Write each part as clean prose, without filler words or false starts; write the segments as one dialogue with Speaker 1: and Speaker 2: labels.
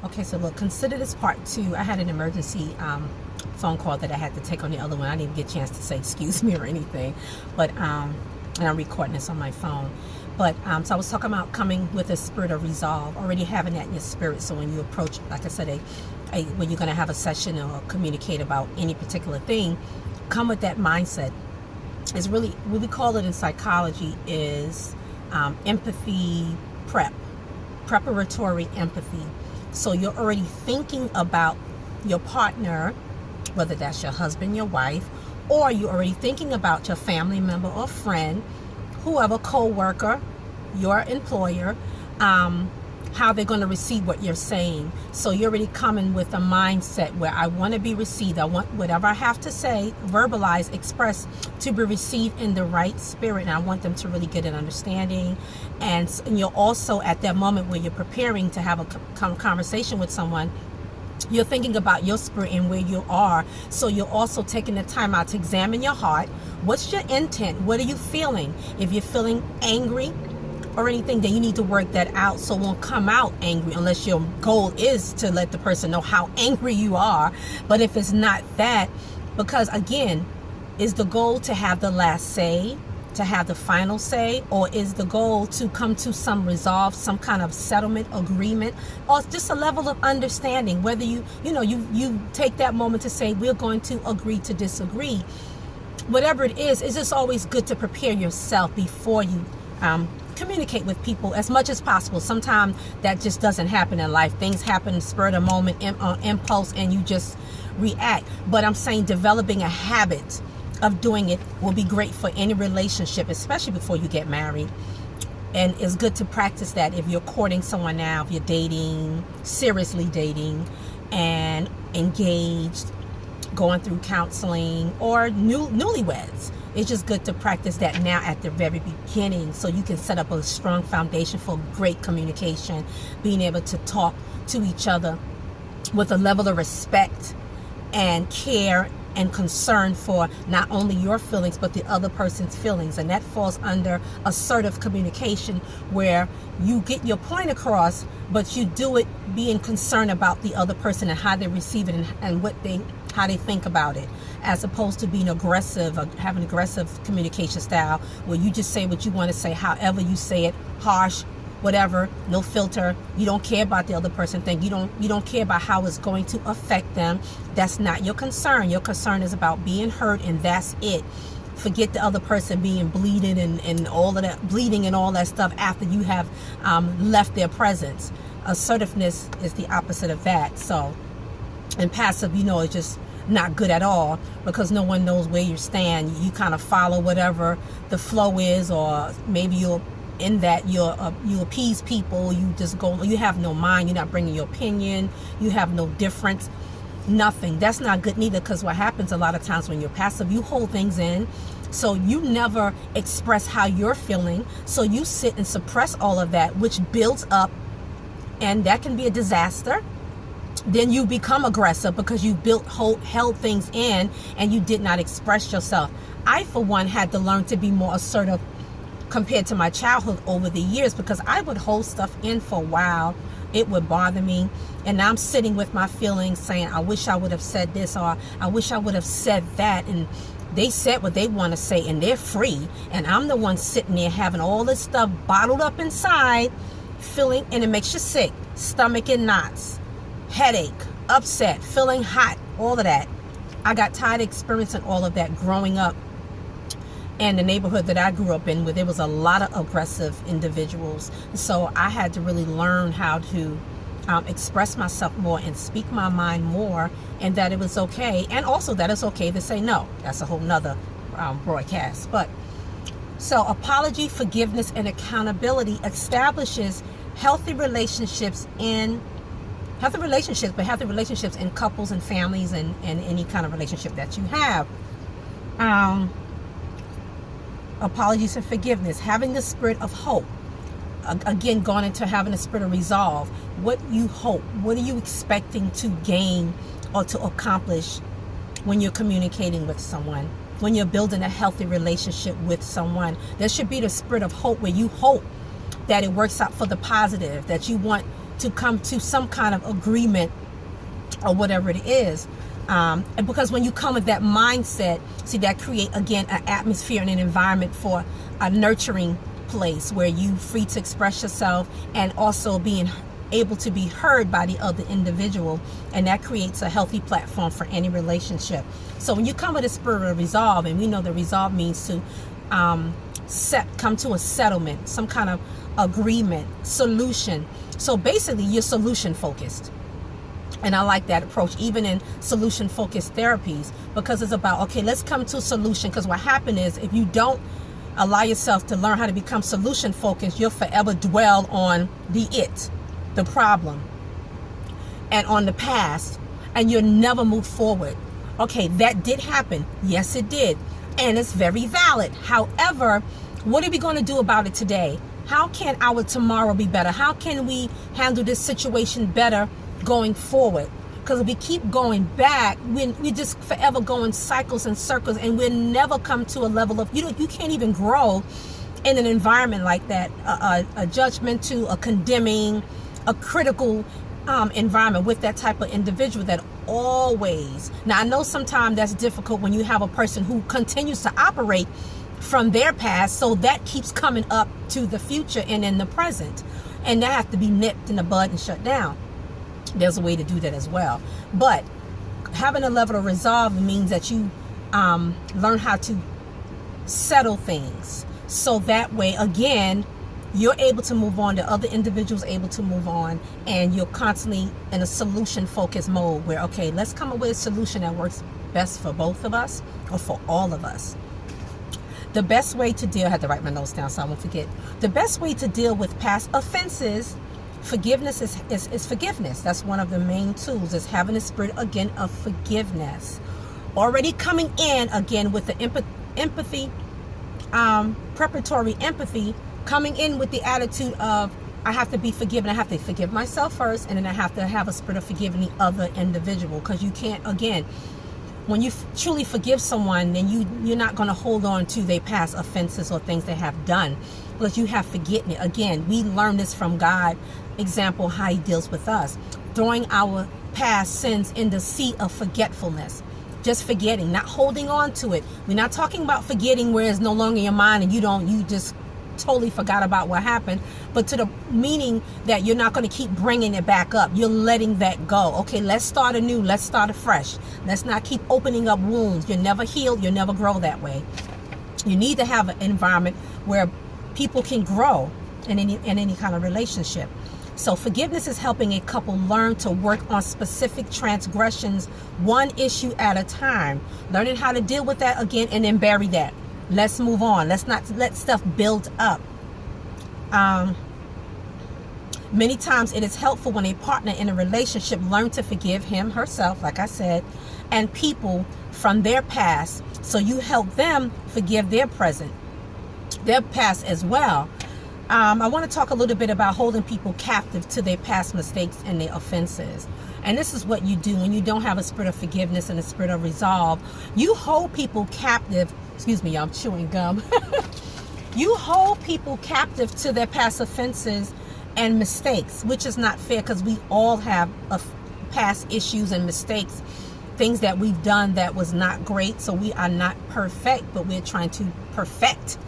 Speaker 1: Okay, so look, consider this part two. I had an emergency phone call that I had to take on the other one. I didn't even get a chance to say excuse me or anything, but and I'm recording this on my phone. But so I was talking about coming with a spirit of resolve, already having that in your spirit. So when you approach, like I said, when you're going to have a session or communicate about any particular thing, come with that mindset. It's really, what we call it in psychology is empathy preparatory empathy. So you're already thinking about your partner, whether that's your husband, your wife, or you're already thinking about your family member or friend, whoever, co-worker, your employer, how they're going to receive what you're saying. So you're already coming with a mindset where I want to be received. I want whatever I have to say, verbalize, express, to be received in the right spirit. And I want them to really get an understanding. And you're also at that moment where you're preparing to have a conversation with someone, you're thinking about your spirit and where you are. So you're also taking the time out to examine your heart. What's your intent? What are you feeling? If you're feeling angry or anything, then you need to work that out so it won't come out angry, unless your goal is to let the person know how angry you are. But if it's not that, because again, is the goal to have the last say, to have the final say, or is the goal to come to some resolve, some kind of settlement agreement, or just a level of understanding? Whether you take that moment to say, we're going to agree to disagree. Whatever it is, it's just always good to prepare yourself before you communicate with people as much as possible. Sometimes that just doesn't happen in life. Things happen spur of the moment, impulse, and you just react. But I'm saying developing a habit of doing it will be great for any relationship, especially before you get married. And it's good to practice that if you're courting someone now, if you're dating, seriously dating, and engaged, going through counseling, or newlyweds. It's just good to practice that now at the very beginning, so you can set up a strong foundation for great communication, being able to talk to each other with a level of respect and care and concern for not only your feelings but the other person's feelings. And that falls under assertive communication, where you get your point across, but you do it being concerned about the other person and how they receive it and how they think about it, as opposed to being aggressive or having an aggressive communication style where you just say what you want to say, however you say it, harsh, whatever, no filter. You don't care about the other person thing. You don't care about how it's going to affect them. That's not your concern. Your concern is about being heard, and that's it. Forget the other person being bleeding and all of that, bleeding and all that stuff after you have left their presence. Assertiveness is the opposite of that. So, and passive, is just not good at all, because no one knows where you stand. You kind of follow whatever the flow is, or maybe you appease people. You just go, you have no mind, you're not bringing your opinion, you have no difference, nothing. That's not good neither, because what happens a lot of times when you're passive, you hold things in, so you never express how you're feeling, so you sit and suppress all of that, which builds up, and that can be a disaster. Then you become aggressive because you held things in and you did not express yourself. I, for one, had to learn to be more assertive compared to my childhood over the years, because I would hold stuff in for a while. It would bother me, and now I'm sitting with my feelings saying, I wish I would have said this, or I wish I would have said that. And they said what they want to say, and they're free, and I'm the one sitting there having all this stuff bottled up inside, feeling, and it makes you sick, stomach in knots, headache, upset, feeling hot, all of that. I got tired of experiencing all of that growing up in the neighborhood that I grew up in, where there was a lot of aggressive individuals. So I had to really learn how to express myself more and speak my mind more, and that it was okay, and also that it's okay to say no. That's a whole nother broadcast. But so apology, forgiveness, and accountability establishes healthy relationships, but healthy relationships in couples and families, and any kind of relationship that you have. Apologies and forgiveness, having the spirit of hope. Again, going into having a spirit of resolve. What you hope, what are you expecting to gain or to accomplish when you're communicating with someone, when you're building a healthy relationship with someone? There should be the spirit of hope, where you hope that it works out for the positive, that you want to come to some kind of agreement or whatever it is. And because when you come with that mindset, see, that create again an atmosphere and an environment for a nurturing place where you free to express yourself and also being able to be heard by the other individual, and that creates a healthy platform for any relationship. So when you come with a spirit of resolve, and we know that resolve means to come to a settlement, some kind of agreement, solution. So basically you're solution focused. And I like that approach, even in solution focused therapies, because it's about, okay, let's come to a solution. Because what happens is, if you don't allow yourself to learn how to become solution focused, you'll forever dwell on the problem, and on the past, and you'll never move forward. Okay, that did happen. Yes, it did. And it's very valid. However, what are we going to do about it today? How can our tomorrow be better? How can we handle this situation better going forward? Because if we keep going back, we just forever go in cycles and circles, and we'll never come to a level of, you can't even grow in an environment like that, a judgmental, a condemning, a critical environment with that type of individual that always. Now, I know sometimes that's difficult when you have a person who continues to operate from their past, so that keeps coming up to the future and in the present, and that have to be nipped in the bud and shut down. There's a way to do that as well. But having a level of resolve means that you learn how to settle things, so that way, again, you're able to move on, the other individual's able to move on, and you're constantly in a solution focused mode where, okay, let's come up with a solution that works best for both of us or for all of us. The best way to deal, I had to write my notes down so I won't forget. The best way to deal with past offenses, forgiveness is forgiveness. That's one of the main tools, is having a spirit, again, of forgiveness. Already coming in, again, with the empathy, preparatory empathy, coming in with the attitude of, I have to be forgiven. I have to forgive myself first, and then I have to have a spirit of forgiving the other individual. Because you can't, again, when you truly forgive someone, then you're not going to hold on to their past offenses or things they have done, because you have forgotten it. Again, we learn this from God, example, how he deals with us, throwing our past sins in the sea of forgetfulness. Just forgetting, not holding on to it. We're not talking about forgetting where it's no longer in your mind and you just totally forgot about what happened, but to the meaning that you're not going to keep bringing it back up. You're letting that go. Okay, let's start anew. Let's start afresh. Let's not keep opening up wounds. You'll never heal. You'll never grow that way. You need to have an environment where people can grow in any kind of relationship. So forgiveness is helping a couple learn to work on specific transgressions, one issue at a time. Learning how to deal with that, again, and then bury that. Let's move on. Let's not let stuff build up. Many times it is helpful when a partner in a relationship learn to forgive him, herself, like I said, and people from their past. So you help them forgive their present, their past as well. I want to talk a little bit about holding people captive to their past mistakes and their offenses. And this is what you do when you don't have a spirit of forgiveness and a spirit of resolve. You hold people captive. Excuse me, I'm chewing gum. You hold people captive to their past offenses and mistakes, which is not fair, because we all have past issues and mistakes, things that we've done that was not great. So we are not perfect, but we're trying to perfect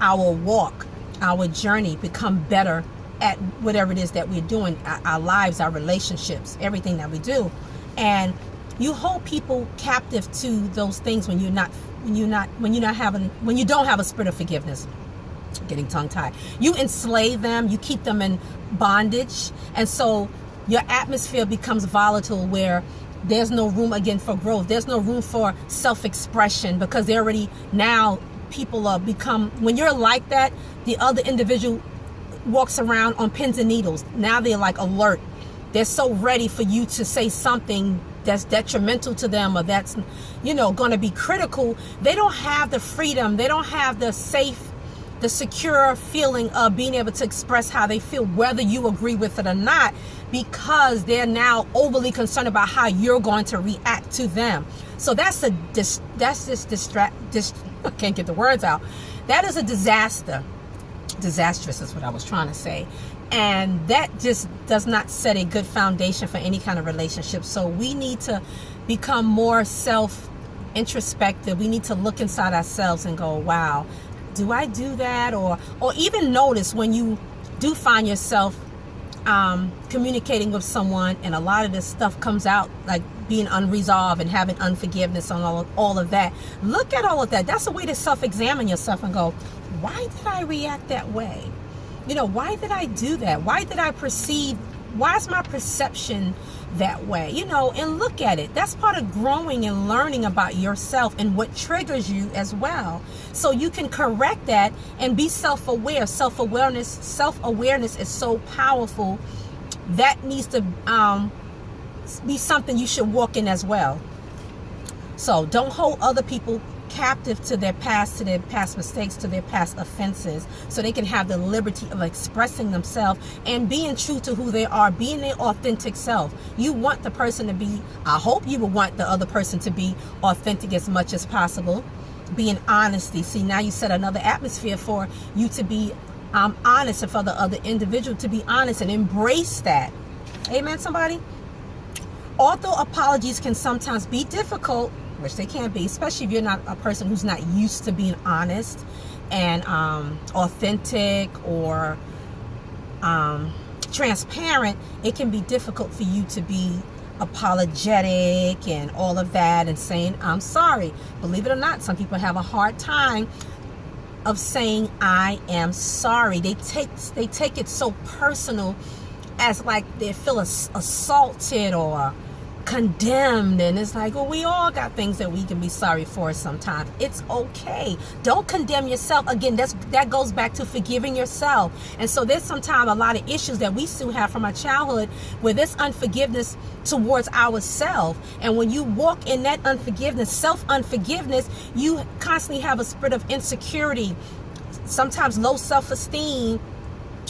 Speaker 1: our walk, our journey, become better at whatever it is that we're doing, our lives, our relationships, everything that we do. And you hold people captive to those things when you don't have a spirit of forgiveness. Getting tongue tied. You enslave them, you keep them in bondage, and so your atmosphere becomes volatile, where there's no room again for growth. There's no room for self-expression, because they already, now people are become, when you're like that, the other individual walks around on pins and needles. Now they're like alert. They're so ready for you to say something that's detrimental to them, or that's, going to be critical. They don't have the freedom. They don't have the secure feeling of being able to express how they feel, whether you agree with it or not, because they're now overly concerned about how you're going to react to them. So I can't get the words out. That is a disaster. Disastrous is what I was trying to say. And that just does not set a good foundation for any kind of relationship. So we need to become more introspective. We need to look inside ourselves and go, wow, do I do that? Or even notice when you do find yourself communicating with someone and a lot of this stuff comes out, like being unresolved and having unforgiveness on all of that. Look at all of that. That's a way to self-examine yourself and go, why did I react that way? Why did I do that? Why is my perception that way? And look at it. That's part of growing and learning about yourself and what triggers you as well. So you can correct that and be self-aware. Self-awareness is so powerful. That needs to be something you should walk in as well. So don't hold other people captive to their past mistakes, to their past offenses, so they can have the liberty of expressing themselves and being true to who they are, being their authentic self. You want the person to be, I hope you would want the other person to be authentic as much as possible. Being honesty. See, now you set another atmosphere for you to be honest, and for the other individual to be honest and embrace that. Amen, somebody? Although apologies can sometimes be difficult, which they can be, especially if you're not a person who's not used to being honest and authentic or transparent, it can be difficult for you to be apologetic and all of that and saying, I'm sorry. Believe it or not, some people have a hard time of saying, I am sorry. They take it so personal, as like they feel assaulted or condemned, and it's like, well, we all got things that we can be sorry for sometimes. It's okay. Don't condemn yourself. Again, that goes back to forgiving yourself. And so there's sometimes a lot of issues that we still have from our childhood where there's unforgiveness towards ourselves. And when you walk in that unforgiveness, self-unforgiveness, you constantly have a spirit of insecurity, sometimes low self-esteem,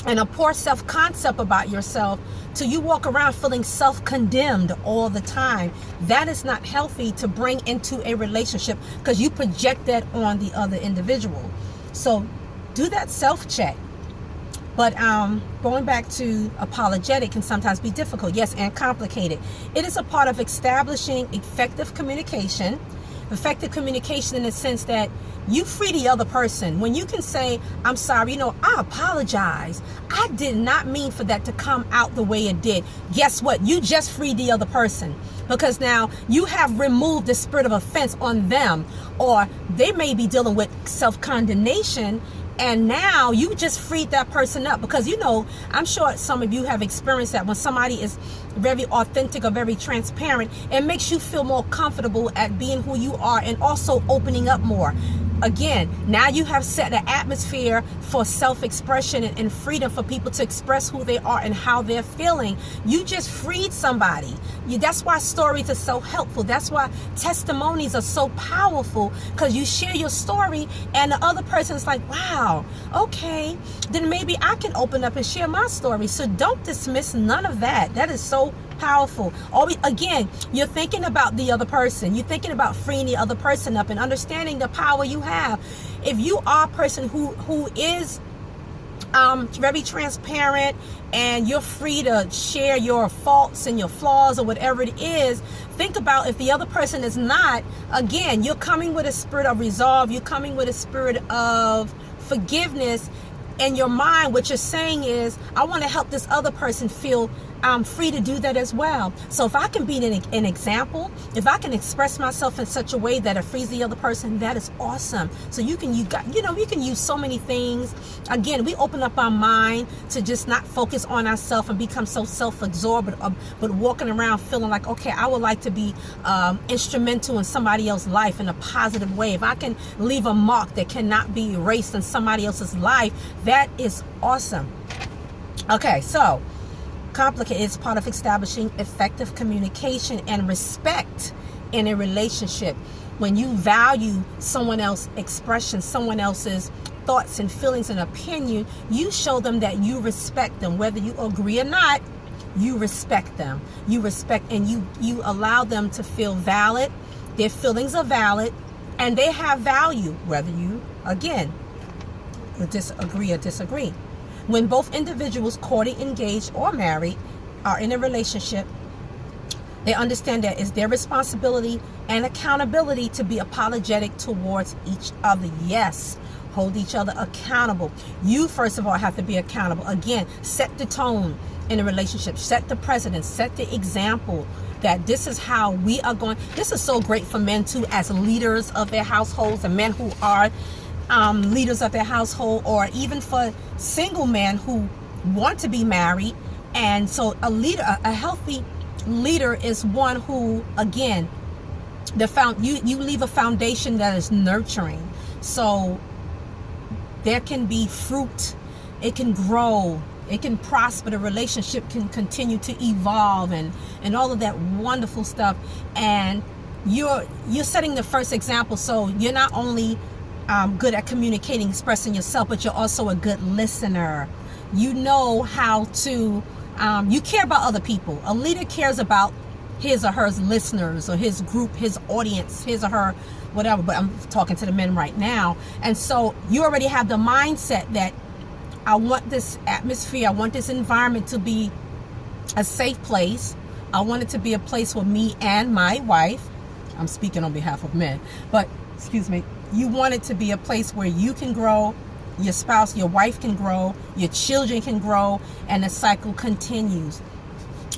Speaker 1: and a poor self-concept about yourself, till you walk around feeling self-condemned all the time. That is not healthy to bring into a relationship, because you project that on the other individual. So do that self-check. But going back to apologetic can sometimes be difficult, yes, and complicated. It is a part of establishing effective communication. Effective communication in the sense that you free the other person. When you can say, I'm sorry, I apologize. I did not mean for that to come out the way it did. Guess what? You just freed the other person, because now you have removed the spirit of offense on them, or they may be dealing with self-condemnation. And now you just freed that person up, because I'm sure some of you have experienced that when somebody is very authentic or very transparent, it makes you feel more comfortable at being who you are and also opening up more. Again, now you have set an atmosphere for self-expression and freedom for people to express who they are and how they're feeling. You just freed somebody. That's why stories are so helpful. That's why testimonies are so powerful, because you share your story and the other person's like, wow, okay, then maybe I can open up and share my story. So don't dismiss none of that. That is so powerful. Always, again, you're thinking about the other person. You're thinking about freeing the other person up and understanding the power you have. If you are a person who is very transparent and you're free to share your faults and your flaws or whatever it is, think about if the other person is not. Again, you're coming with a spirit of resolve. You're coming with a spirit of forgiveness. In your mind, what you're saying is, I want to help this other person feel free to do that as well. So if I can be an example, if I can express myself in such a way that it frees the other person, that is awesome. So you can use so many things. Again, we open up our mind to just not focus on ourselves and become so self-absorbed, but walking around feeling like, okay, I would like to be instrumental in somebody else's life in a positive way. If I can leave a mark that cannot be erased in somebody else's life, that is awesome. Okay, so complicated is part of establishing effective communication and respect in a relationship. When you value someone else's expression, someone else's thoughts and feelings and opinion, you show them that you respect them. Whether you agree or not, you respect them. You respect and you allow them to feel valid. Their feelings are valid and they have value, whether you, again, disagree or disagree. When both individuals, courting, engaged, or married, are in a relationship, they understand that it's their responsibility and accountability to be apologetic towards each other. Yes, hold each other accountable. You, first of all, have to be accountable. Again, set the tone in a relationship. Set the precedent. Set the example that this is how we are going. This is so great for men, too, as leaders of their households, and men who are leaders of their household, or even for single men who want to be married. And so a leader, a healthy leader is one who, again, you leave a foundation that is nurturing. So there can be fruit, it can grow, it can prosper, the relationship can continue to evolve, and all of that wonderful stuff. And you're setting the first example. So you're not only good at communicating, expressing yourself, but you're also a good listener. You know how to you care about other people. A leader cares about his or her listeners, or his group, his audience, his or her whatever, but I'm talking to the men right now. And so you already have the mindset that I want this atmosphere, I want this environment to be a safe place. I want it to be a place where me and my wife, I'm speaking on behalf of men, but excuse me, you want it to be a place where you can grow, your spouse, your wife can grow, your children can grow, and the cycle continues.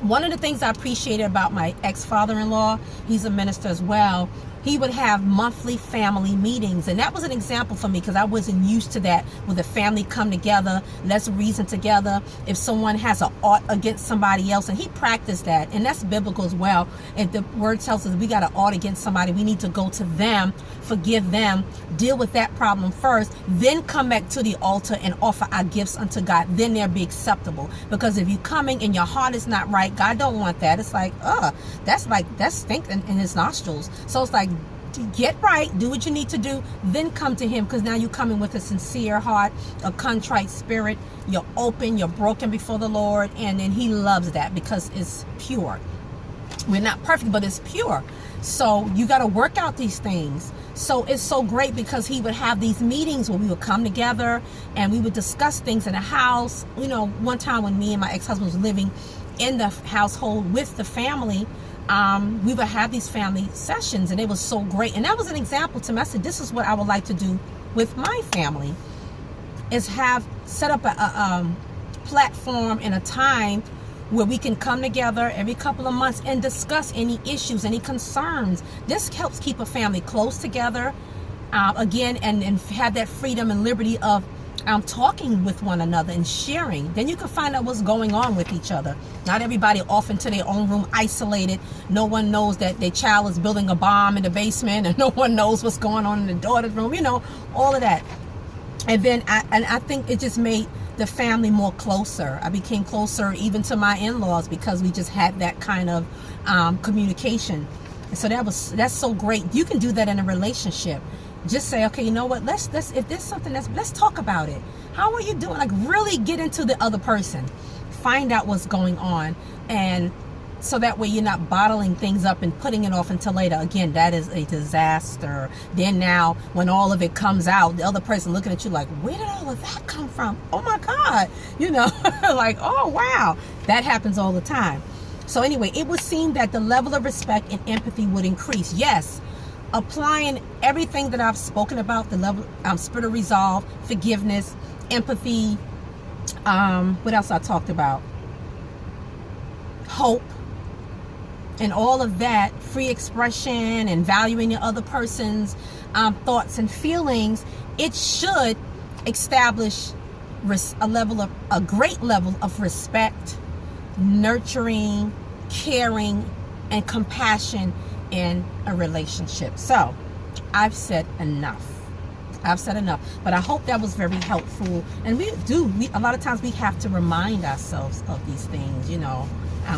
Speaker 1: One of the things I appreciated about my ex-father-in-law, he's a minister as well, he would have monthly family meetings. And that was an example for me, because I wasn't used to that, where the family come together, let's reason together. If someone has an ought against somebody else, and he practiced that, and that's biblical as well. If the word tells us we got an ought against somebody, we need to go to them, forgive them, deal with that problem first, then come back to the altar and offer our gifts unto God. Then they'll be acceptable. Because if you're coming and your heart is not right, God don't want that. It's like, that's stink in his nostrils. So it's like, get right, do what you need to do, then come to him, because now you're coming with a sincere heart, a contrite spirit. You're open, you're broken before the Lord, and then he loves that because it's pure. We're not perfect, but it's pure. So you got to work out these things. So it's so great, because he would have these meetings where we would come together and we would discuss things in the house. You know, one time when me and my ex-husband was living in the household with the family, we would have these family sessions, and it was so great. And that was an example to me. I said, this is what I would like to do with my family, is set up a platform and a time where we can come together every couple of months and discuss any issues, any concerns. This helps keep a family close together, again, and have that freedom and liberty of talking with one another and sharing. Then you can find out what's going on with each other. Not everybody off into their own room, isolated. No one knows that their child is building a bomb in the basement, and no one knows what's going on in the daughter's room. You know, all of that. And then I think it just made the family more closer. I became closer even to my in-laws, because we just had that kind of communication. And so that's so great. You can do that in a relationship. Just say, okay, you know what, let's if there's something, let's talk about it. How are you doing? Like, really get into the other person, find out what's going on, and so that way you're not bottling things up and putting it off until later. Again, that is a disaster. Then now, when all of it comes out, the other person looking at you like, where did all of that come from? Oh my God, you know, like, oh wow, that happens all the time. So anyway, it would seem that the level of respect and empathy would increase. Yes, applying everything that I've spoken about, the level, spirit of resolve, forgiveness, empathy, what else I talked about? Hope, and all of that, free expression and valuing the other person's thoughts and feelings. It should establish a great level of respect, nurturing, caring, and compassion in a relationship. So I've said enough. But I hope that was very helpful. And we a lot of times we have to remind ourselves of these things, you know,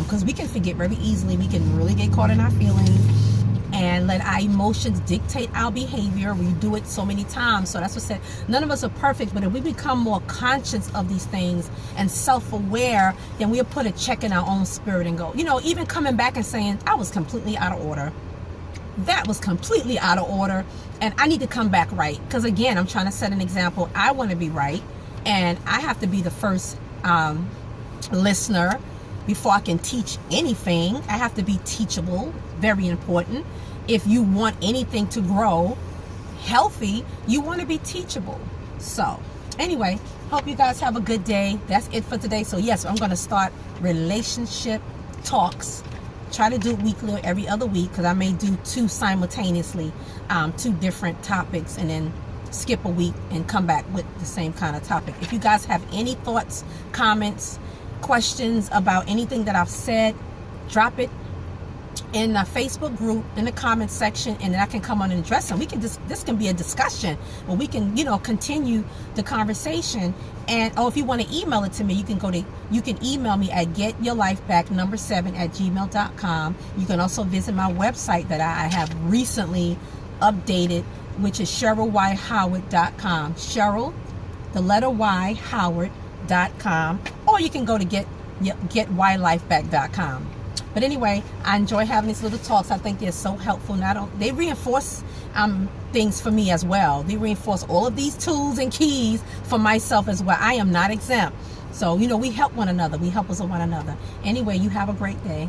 Speaker 1: because we can forget very easily. We can really get caught in our feelings and let our emotions dictate our behavior. We do it so many times. So that's what I said. None of us are perfect, but if we become more conscious of these things and self-aware, then we'll put a check in our own spirit and go, you know, even coming back and saying, I was completely out of order. That was completely out of order, and I need to come back right. Because again, I'm trying to set an example. I want to be right, And I have to be the first listener before I can teach anything. I have to be teachable, very important. If you want anything to grow healthy, you want to be teachable. So anyway, hope you guys have a good day. That's it for today. So yes, I'm going to start relationship talks. Try to do it weekly or every other week, because I may do 2 simultaneously, 2 different topics, and then skip a week and come back with the same kind of topic. If you guys have any thoughts, comments, questions about anything that I've said, drop it in the Facebook group in the comment section, and then I can come on and address them. We can this can be a discussion where we can, continue the conversation. And if you want to email it to me, you can email me at getyourlifeback7@gmail.com. You can also visit my website that I have recently updated, which is CherylYHoward.com. Cheryl, the letter Y, Howard.com. Or you can go to getyLifeback.com. But anyway, I enjoy having these little talks. I think they're so helpful. They reinforce things for me as well. They reinforce all of these tools and keys for myself as well. I am not exempt. So, we help one another. We help us one another. Anyway, you have a great day.